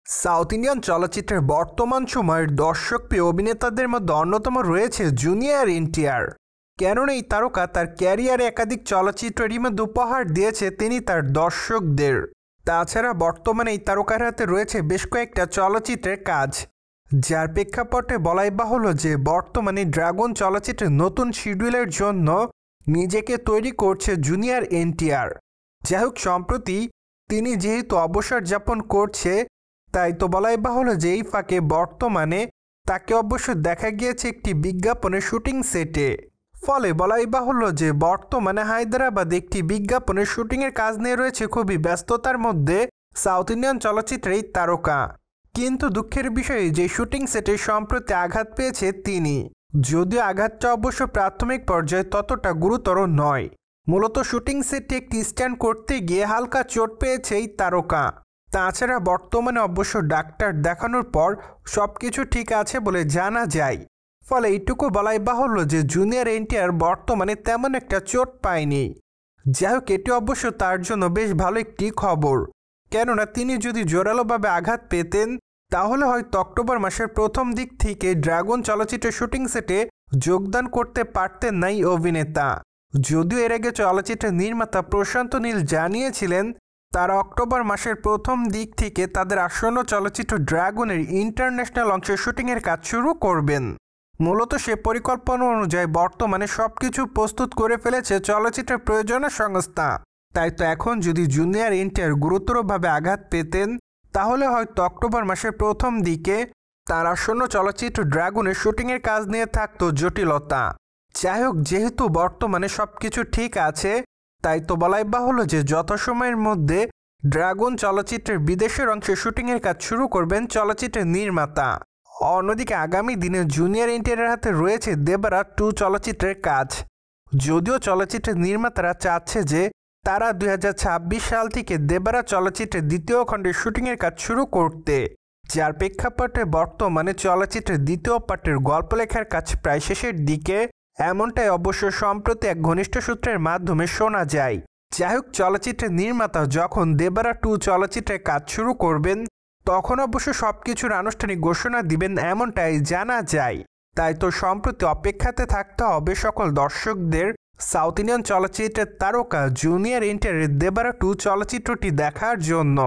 South Indian চলচ্চিত্রের বর্তমান সময়ের দর্শকপ্রিয় অভিনেতাদের মধ্যে অন্যতম রয়েছে জুনিয়র এনটিআর। কেননা এই তারকা তার ক্যারিয়ারে একাধিক চলচ্চিত্রের মধ্যে উপহার দিয়েছে তিনি তার দর্শকদের। তাছাড়া বর্তমানে এই তারকার হাতে রয়েছে বেশ কয়েকটা চলচ্চিত্রের কাজ, যার প্রেক্ষাপটে বলাই বাহুল্য যে বর্তমানে ড্রাগন চলচ্চিত্রের নতুন শিডিউলের জন্য নিজেকে তৈরি করছে জুনিয়র এনটিআর। যাই হোক, সম্প্রতি তিনি যেহেতু অবসর যাপন করছে, তাই তো বলাই বাহুল্য যে এই ফাঁকে বর্তমানে তাকে অবশ্য দেখা গিয়েছে একটি বিজ্ঞাপনের শুটিং সেটে। ফলে বলাই বাহুল্য যে বর্তমানে হায়দ্রাবাদে একটি বিজ্ঞাপনের শুটিংয়ের কাজ নিয়ে রয়েছে খুবই ব্যস্ততার মধ্যে সাউথ ইন্ডিয়ান চলচ্চিত্রের তারকা। কিন্তু দুঃখের বিষয় যে শুটিং সেটে সম্প্রতি আঘাত পেয়েছে তিনি, যদিও আঘাতটা অবশ্য প্রাথমিক পর্যায়ে ততটা গুরুতর নয়। মূলত শুটিং সেটে একটি স্ট্যান্ড করতে গিয়ে হালকা চোট পেয়েছে এই তারকা। তাছাড়া বর্তমানে অবশ্য ডাক্তার দেখানোর পর সবকিছু ঠিক আছে বলে জানা যায়। ফলে এইটুকু বলাই বাহুল্য যে জুনিয়র এনটিআর বর্তমানে তেমন একটা চোট পায়নি। যাই হোক, এটি অবশ্য তার জন্য বেশ ভালো একটি খবর। কেননা তিনি যদি জোরালোভাবে আঘাত পেতেন তাহলে হয়তো অক্টোবর মাসের প্রথম দিক থেকে ড্রাগন চলচ্চিত্রের শুটিং সেটে যোগদান করতে পারতেন না এই অভিনেতা। যদিও এর আগে চলচ্চিত্রের নির্মাতা প্রশান্ত নীল জানিয়েছিলেন তারা অক্টোবর মাসের প্রথম দিক থেকে তাদের আসন্ন চলচ্চিত্র ড্রাগনের ইন্টারন্যাশনাল অংশের শুটিংয়ের কাজ শুরু করবেন। মূলত সে পরিকল্পনা অনুযায়ী বর্তমানে সবকিছু প্রস্তুত করে ফেলেছে চলচ্চিত্রের প্রয়োজনীয় সংস্থা। তাই তো এখন যদি জুনিয়র এনটিআর গুরুতরভাবে আঘাত পেতেন তাহলে হয়তো অক্টোবর মাসের প্রথম দিকে তার আসন্ন চলচ্চিত্র ড্রাগনের শুটিংয়ের কাজ নিয়ে থাকতো জটিলতা। যাই হোক, যেহেতু বর্তমানে সবকিছু ঠিক আছে, তাই তো বলাই বাহুল্য যে যথাসময়ের মধ্যে ড্রাগন চলচ্চিত্রের বিদেশের অংশে শুটিংয়ের কাজ শুরু করবেন চলচ্চিত্রের নির্মাতা। অন্যদিকে আগামী দিনে জুনিয়র এনটিআরের হাতে রয়েছে দেবরা 2 চলচ্চিত্রের কাজ। যদিও চলচ্চিত্রের নির্মাতারা চাচ্ছে যে তারা 2026 সাল থেকে দেবরা চলচ্চিত্রের দ্বিতীয় খণ্ডের শুটিংয়ের কাজ শুরু করতে, যার প্রেক্ষাপটে বর্তমানে চলচ্চিত্রের দ্বিতীয় পার্টের গল্প লেখার কাজ প্রায় শেষের দিকে, এমনটাই অবশ্য সম্প্রতি এক ঘনিষ্ঠ সূত্রের মাধ্যমে শোনা যায়। যাই হোক, চলচ্চিত্রের নির্মাতা যখন দেবরা 2 চলচ্চিত্রের কাজ শুরু করবেন তখন অবশ্য সবকিছুর আনুষ্ঠানিক ঘোষণা দিবেন এমনটাই জানা যায়। তাই তো সম্প্রতি অপেক্ষাতে থাকতে হবে সকল দর্শকদের সাউথ ইন্ডিয়ান চলচ্চিত্রের তারকা জুনিয়র এনটিআরের দেবরা 2 চলচ্চিত্রটি দেখার জন্য।